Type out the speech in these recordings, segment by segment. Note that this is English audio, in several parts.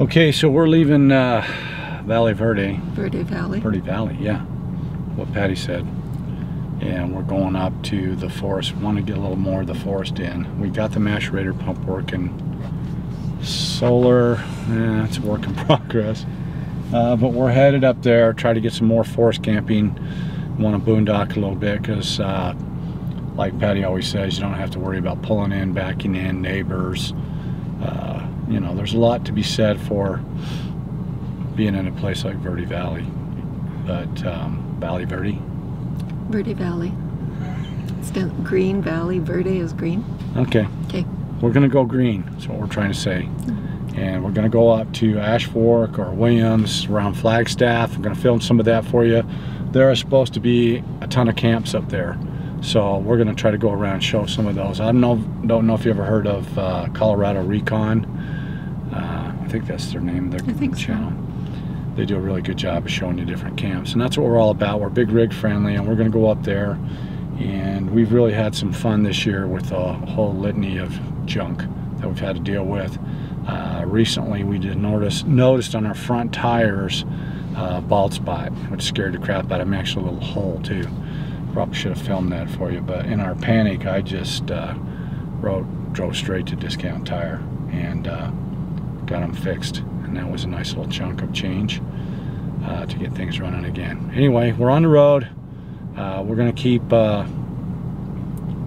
Okay, so we're leaving Valley Verde. Verde Valley. Verde Valley, yeah. What Patty said. And we're going up to the forest. We want to get a little more of the forest in. We got the macerator pump working. Solar, it's a work in progress. But we're headed up there, try to get some more forest camping. Want to boondock a little bit because, like Patty always says, you don't have to worry about pulling in, backing in, neighbors. You know, there's a lot to be said for being in a place like Verde Valley. But Valley Verde? Verde Valley. It's green valley. Verde is green. Okay. Okay. We're going to go green. That's what we're trying to say. And we're going to go up to Ash Fork or Williams around Flagstaff. I'm going to film some of that for you. There are supposed to be a ton of camps up there. So we're going to try to go around and show some of those. I don't know if you ever heard of Colorado Recon. I think that's their name, their channel. So. They do a really good job of showing you different camps. And that's what we're all about. We're big rig friendly, and we're going to go up there. And we've really had some fun this year with a whole litany of junk that we've had to deal with. Recently we did noticed on our front tires bald spot, which scared the crap out of me. Actually a little hole too. Probably should have filmed that for you, but in our panic I just drove straight to Discount Tire and got them fixed, and that was a nice little chunk of change to get things running again. Anyway, we're on the road. We're gonna keep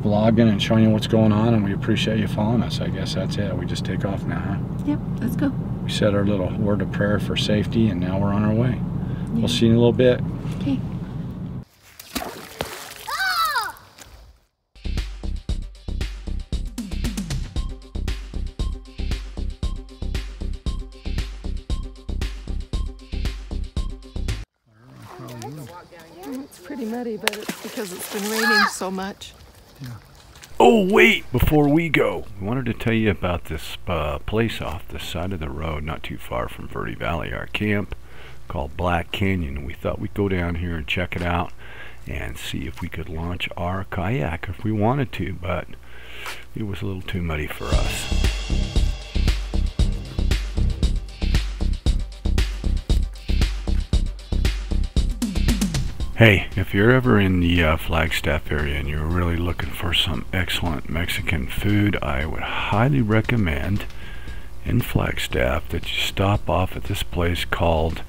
vlogging and showing you what's going on, and we appreciate you following us. I guess that's it. We just take off now, huh? Yep, let's go. We said our little word of prayer for safety, and now we're on our way. Yeah. We'll see you in a little bit. Okay. It's pretty muddy, but it's because it's been raining so much. Yeah. Oh wait, before we go, we wanted to tell you about this place off the side of the road not too far from Verde Valley, our camp, called Black Canyon. We thought we'd go down here and check it out and see if we could launch our kayak if we wanted to, but it was a little too muddy for us. Hey, if you're ever in the Flagstaff area and you're really looking for some excellent Mexican food, I would highly recommend in Flagstaff that you stop off at this place called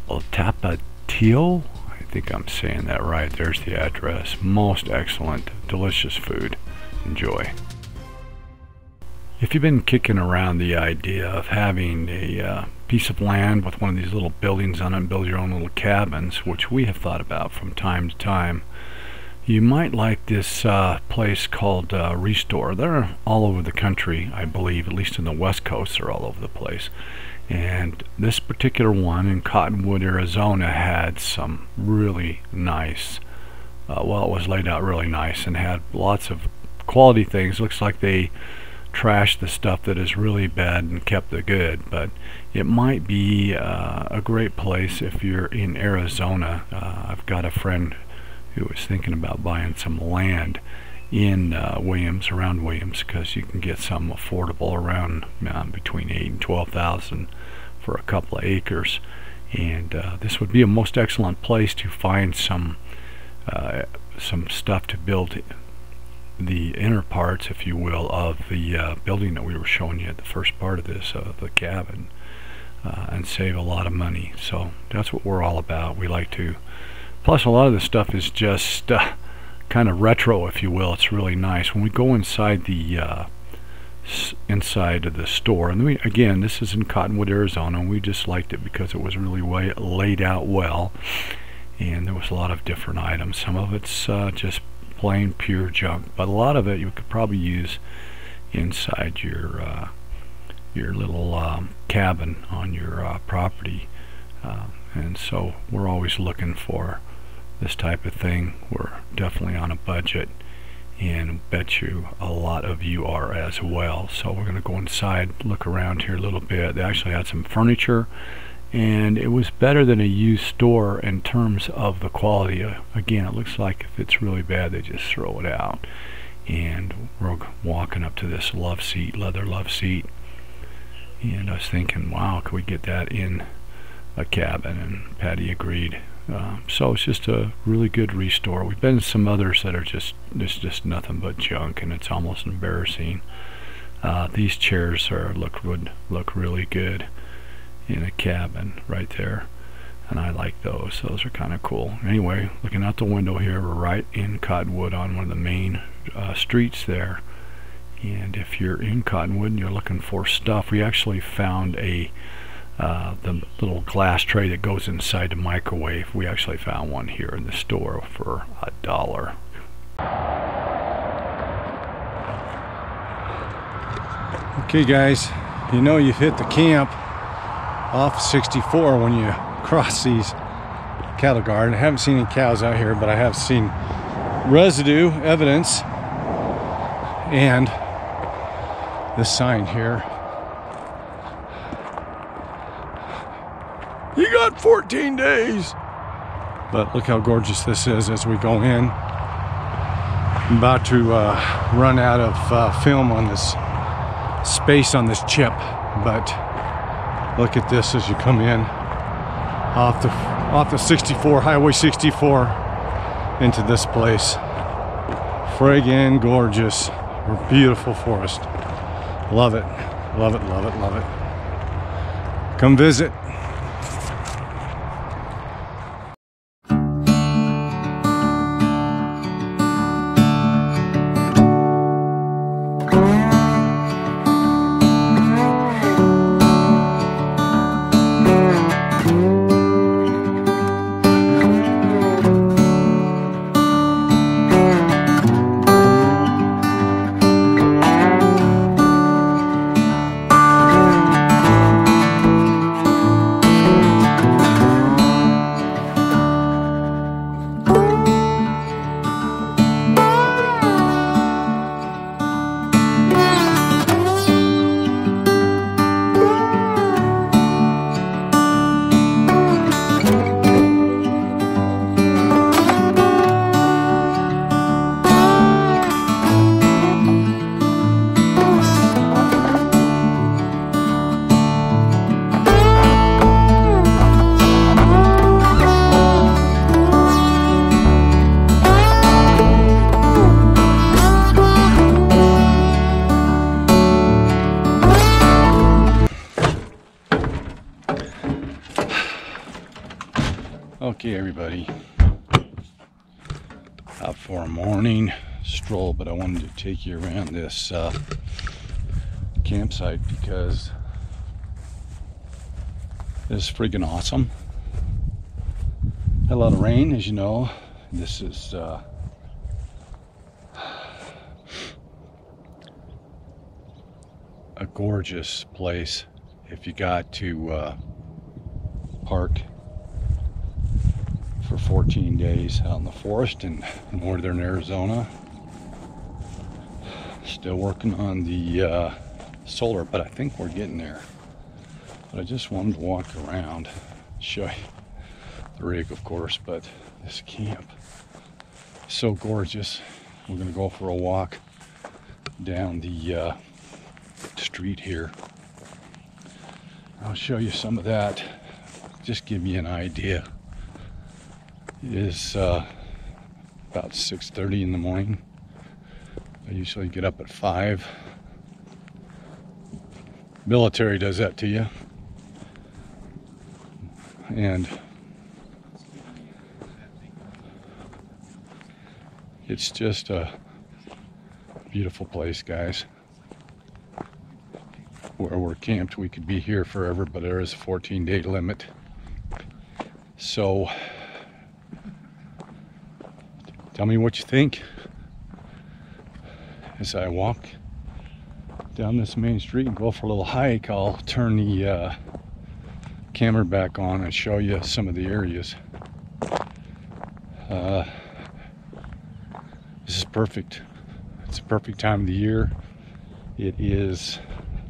El Tapatio. I think I'm saying that right. There's the address. Most excellent, delicious food. Enjoy. If you've been kicking around the idea of having a piece of land with one of these little buildings on it and build your own little cabins, which we have thought about from time to time, you might like this place called Restore. They're all over the country, I believe, at least in the West Coast. They're all over the place. And this particular one in Cottonwood, Arizona had some really nice, well, it was laid out really nice and had lots of quality things. Looks like they trashed the stuff that is really bad and kept the good, but it might be a great place if you're in Arizona. I've got a friend who was thinking about buying some land in Williams, around Williams, because you can get some affordable around between $8,000 and $12,000 for a couple of acres, and this would be a most excellent place to find some stuff to build the inner parts, if you will, of the building that we were showing you at the first part of this, the cabin, and save a lot of money. So that's what we're all about. We like to, plus a lot of this stuff is just kind of retro, if you will. It's really nice. When we go inside the inside of the store, and we, again, this is in Cottonwood, Arizona, and we just liked it because it was really laid out well, and there was a lot of different items. Some of it's just plain pure junk, but a lot of it you could probably use inside your little cabin on your property, and so we're always looking for this type of thing. We're definitely on a budget, and bet you a lot of you are as well. So we're going to go inside, look around here a little bit. They actually had some furniture, and it was better than a used store in terms of the quality. Again, it looks like if it's really bad, they just throw it out. And we're walking up to this love seat, leather love seat, And I was thinking, wow, could we get that in a cabin? And Patty agreed. So it's just a really good restore. We've been in some others that are just nothing but junk, and it's almost embarrassing. These chairs would look really good in a cabin right there, and I like those. Those are kind of cool. Anyway, looking out the window here, we're right in Cottonwood on one of the main streets there. And if you're in Cottonwood and you're looking for stuff, we actually found the little glass tray that goes inside the microwave. We actually found one here in the store for $1. Okay guys, you know you've hit the camp off 64 when you cross these cattle guard. I haven't seen any cows out here, but I have seen residue evidence and this sign here. You got 14 days. But look how gorgeous this is as we go in. I'm about to run out of film on this space on this chip, but look at this as you come in off the 64, Highway 64 into this place. Friggin' gorgeous, beautiful forest. Love it, love it, love it, love it. Come visit. Okay everybody, out for a morning stroll, but I wanted to take you around this campsite because it's friggin' awesome. Had a lot of rain, as you know. This is a gorgeous place if you got to park for 14 days out in the forest in northern Arizona. Still working on the solar, but I think we're getting there. But I just wanted to walk around, show you the rig, of course, but this camp is so gorgeous. We're gonna go for a walk down the street here. I'll show you some of that, just give you an idea. It is about 6:30 in the morning. I usually get up at 5. Military does that to you. And it's just a beautiful place, guys. Where we're camped, we could be here forever, but there is a 14-day limit. So tell me what you think as I walk down this main street and go for a little hike. I'll turn the camera back on and show you some of the areas. This is perfect. It's a perfect time of the year. It is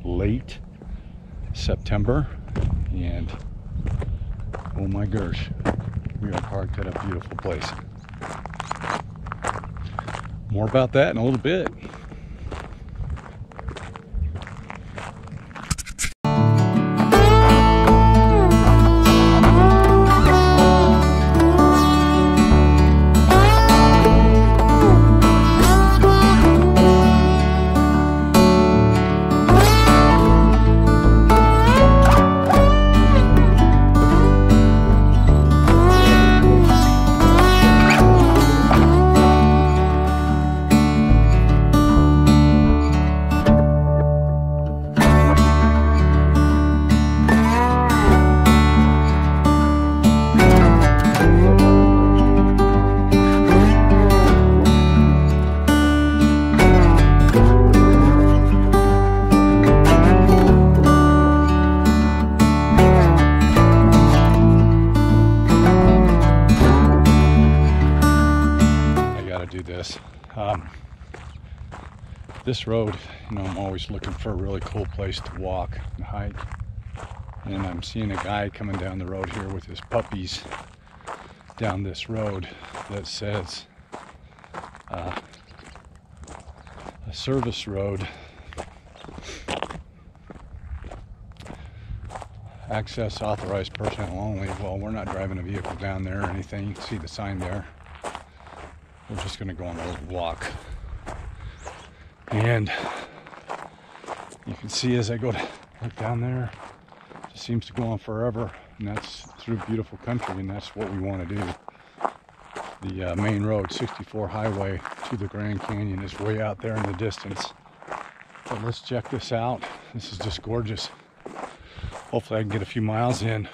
late September and oh my gosh, we are parked at a beautiful place. More about that in a little bit. This road, you know, I'm always looking for a really cool place to walk and hike. And I'm seeing a guy coming down the road here with his puppies down this road that says a service road, access authorized personnel only. Well, we're not driving a vehicle down there or anything. You can see the sign there. We're just going to go on a little walk. And you can see as I go look down there, it just seems to go on forever. And that's through beautiful country, and that's what we want to do. The main road, 64 highway to the Grand Canyon, is way out there in the distance. But let's check this out. This is just gorgeous. Hopefully I can get a few miles in.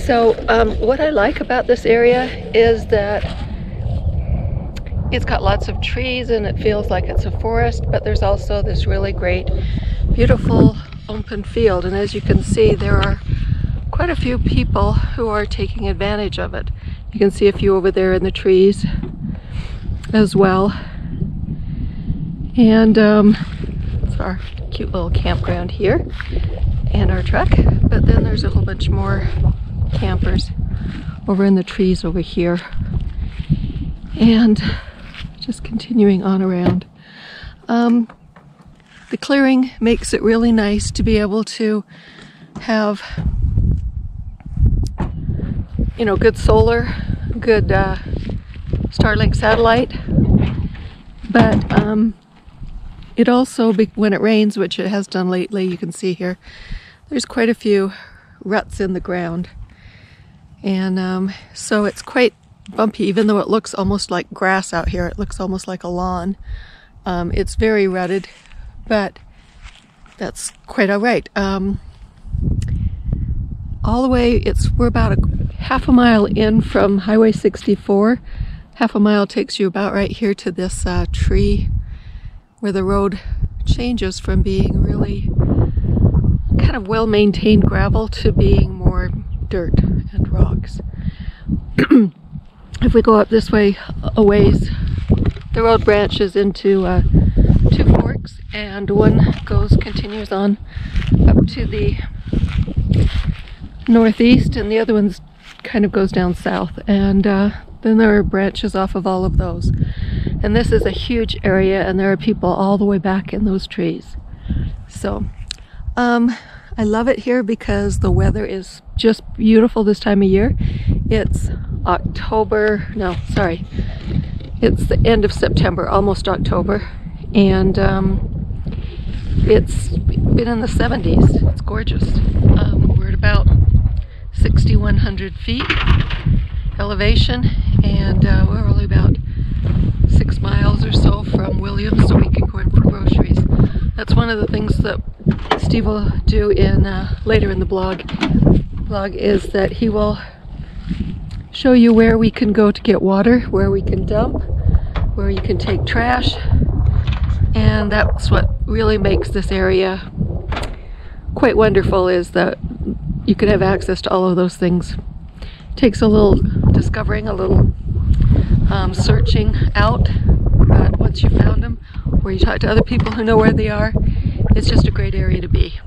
So what I like about this area is that it's got lots of trees and it feels like it's a forest, but there's also this really great, beautiful open field. And as you can see, there are quite a few people who are taking advantage of it. You can see a few over there in the trees as well. And it's our cute little campground here and our truck. But then there's a whole bunch more campers over in the trees over here, and just continuing on around. The clearing makes it really nice to be able to have, you know, good solar, good Starlink satellite, but it also, when it rains, which it has done lately, you can see here, there's quite a few ruts in the ground. And so it's quite bumpy, even though it looks almost like grass out here. It looks almost like a lawn. It's very rutted, but that's quite all right. All the way, we're about half a mile in from Highway 64. Half a mile takes you about right here to this tree where the road changes from being really kind of well-maintained gravel to being more dirt and rocks. If we go up this way a ways, the road branches into two forks, and one continues on up to the northeast, and the other one kind of goes down south, and then there are branches off of all of those. And this is a huge area, and there are people all the way back in those trees. So I love it here because the weather is just beautiful this time of year. It's it's the end of September, almost October, and it's been in the 70s. It's gorgeous. We're at about 6,100 feet elevation, and we're only about 6 miles or so from Williams, so we can go in for groceries. That's one of the things that Steve will do later in the blog is that he will show you where we can go to get water, where we can dump, where you can take trash, and that's what really makes this area quite wonderful, is that you can have access to all of those things. It takes a little discovering, a little searching out, but once you've found them, or you talk to other people who know where they are, it's just a great area to be.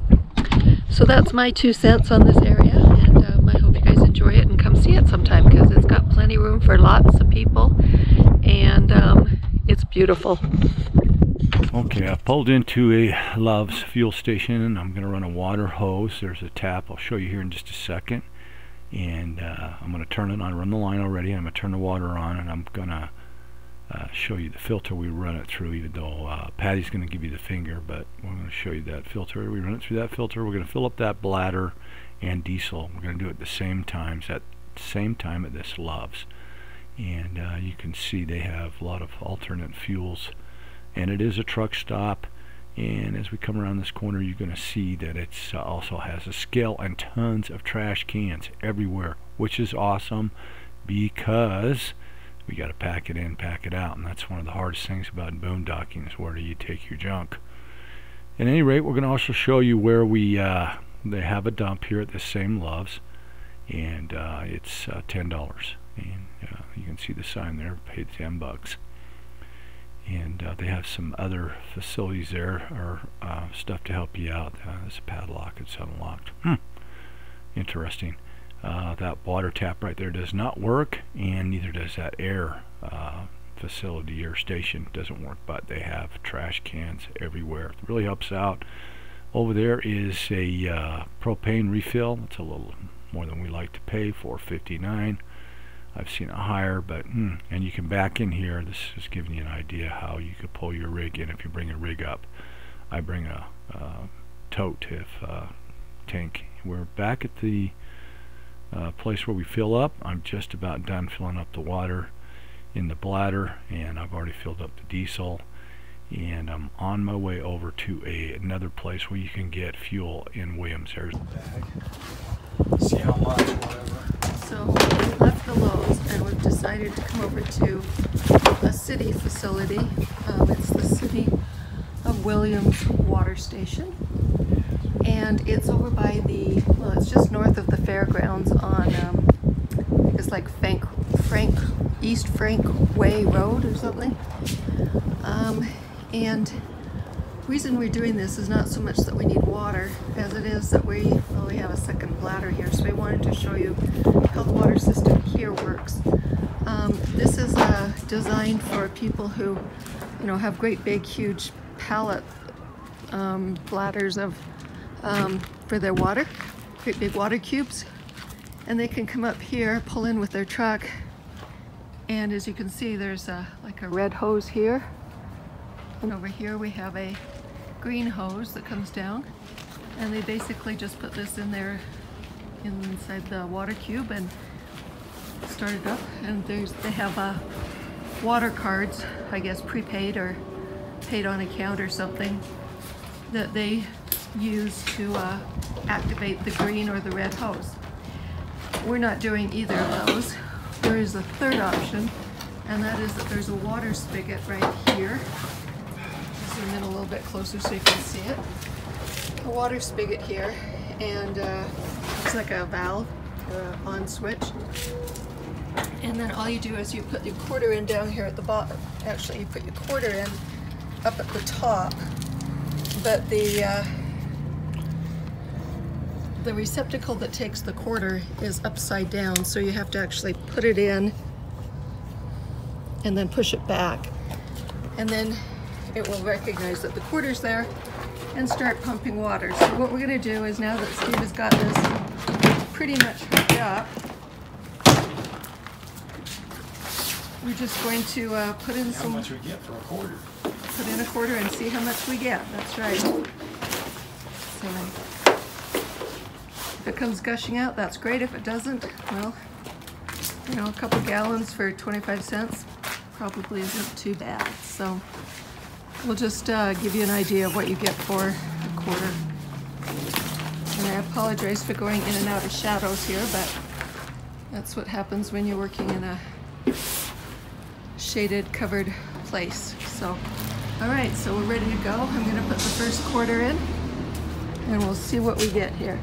So that's my 2 cents on this area, and I hope you guys enjoy it and come see it sometime, because it's got plenty of room for lots of people, and it's beautiful. Okay, I pulled into a Love's fuel station, and I'm going to run a water hose. There's a tap. I'll show you here in just a second. And I'm going to turn it on, run the line already. I'm going to turn the water on, and I'm going to show you the filter we run it through, even though Patty's going to give you the finger, but we're going to show you that filter. We run it through that filter. We're going to fill up that bladder and diesel. We're going to do it at the same time at this Love's. And you can see they have a lot of alternate fuels, and it is a truck stop. And as we come around this corner, you're going to see that it also has a scale and tons of trash cans everywhere, which is awesome because we got to pack it in, pack it out, and that's one of the hardest things about boondocking is where do you take your junk. At any rate, we're going to also show you where we they have a dump here at this same Love's, and it's $10, and you can see the sign there, paid $10. And they have some other facilities there, or stuff to help you out. There's a padlock, it's unlocked. Interesting. That water tap right there does not work, and neither does that air facility or station. Doesn't work, but they have trash cans everywhere. It really helps out. Over there is a propane refill. It's a little more than we like to pay, $4.59. I've seen it higher, but and you can back in here. This is giving you an idea how you could pull your rig in if you bring a rig up. I bring a tote if tank. We're back at the place where we fill up. I'm just about done filling up the water in the bladder, and I've already filled up the diesel, and I'm on my way over to another place where you can get fuel in Williams. There's the bag. See how much, whatever. So we left the Lowe's and we've decided to come over to a city facility. It's the City of Williams water station, and it's over by the, well, it's just north of the fairgrounds on it's like East Frank Way Road or something. And the reason we're doing this is not so much that we need water as it is that we have a second bladder here, so we wanted to show you how the water system here works. This is designed for people who, have great big huge pallet bladders of for their water, great big water cubes, and they can come up here, pull in with their truck, and as you can see, there's like a red hose here, and over here we have a green hose that comes down, and they basically just put this in there inside the water cube and start it up, and they have water cards, I guess prepaid or paid on account or something, that they use to activate the green or the red hose. We're not doing either of those. There is a third option, and that is that there's a water spigot right here. Zoom in a little bit closer so you can see it. A water spigot here, and it's like a valve or an on switch. And then all you do is you put your quarter in down here at the bottom. Actually, you put your quarter in up at the top, but the receptacle that takes the quarter is upside down, so you have to actually put it in and then push it back, and then it will recognize that the quarter's there and start pumping water. So what we're going to do is, now that Steve has got this pretty much hooked up, we're just going to put in some... How much we get for a quarter? Put in a quarter and see how much we get. That's right. So if it comes gushing out, that's great. If it doesn't, well, a couple gallons for 25 cents probably isn't too bad. So we'll just give you an idea of what you get for a quarter. And I apologize for going in and out of shadows here, but that's what happens when you're working in a shaded, covered place. So, all right, so we're ready to go. I'm going to put the first quarter in, and we'll see what we get here.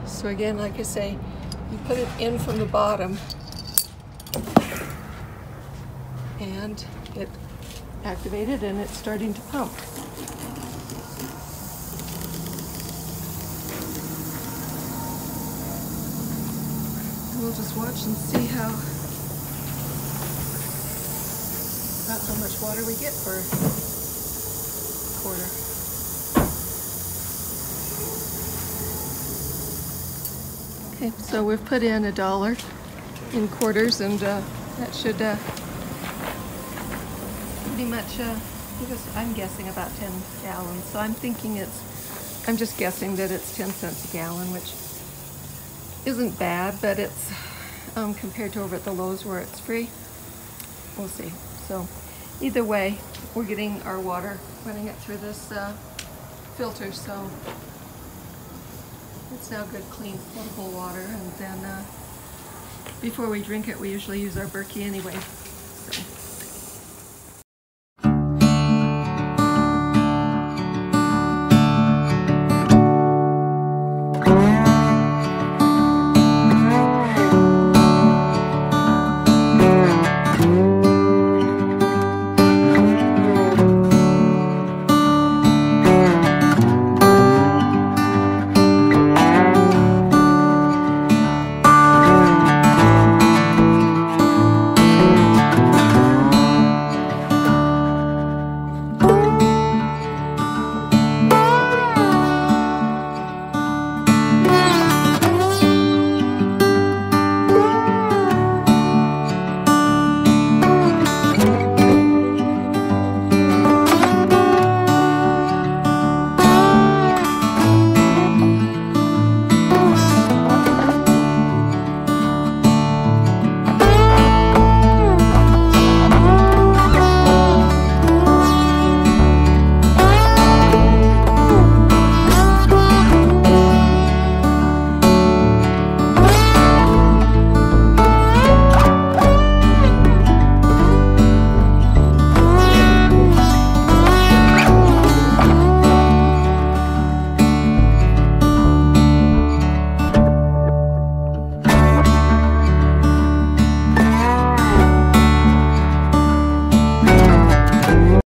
So again, like I say, you put it in from the bottom, and it activated, and it's starting to pump. And we'll just watch and see how much water we get for a quarter. Okay, so we've put in $1 in quarters, and that should pretty much, I'm guessing about 10 gallons. So I'm thinking I'm just guessing that it's 10 cents a gallon, which isn't bad, but it's compared to over at the Lowe's where it's free. We'll see. So either way, we're getting our water, running it through this filter, so it's now good, clean, potable water. And then before we drink it, we usually use our Berkey anyway.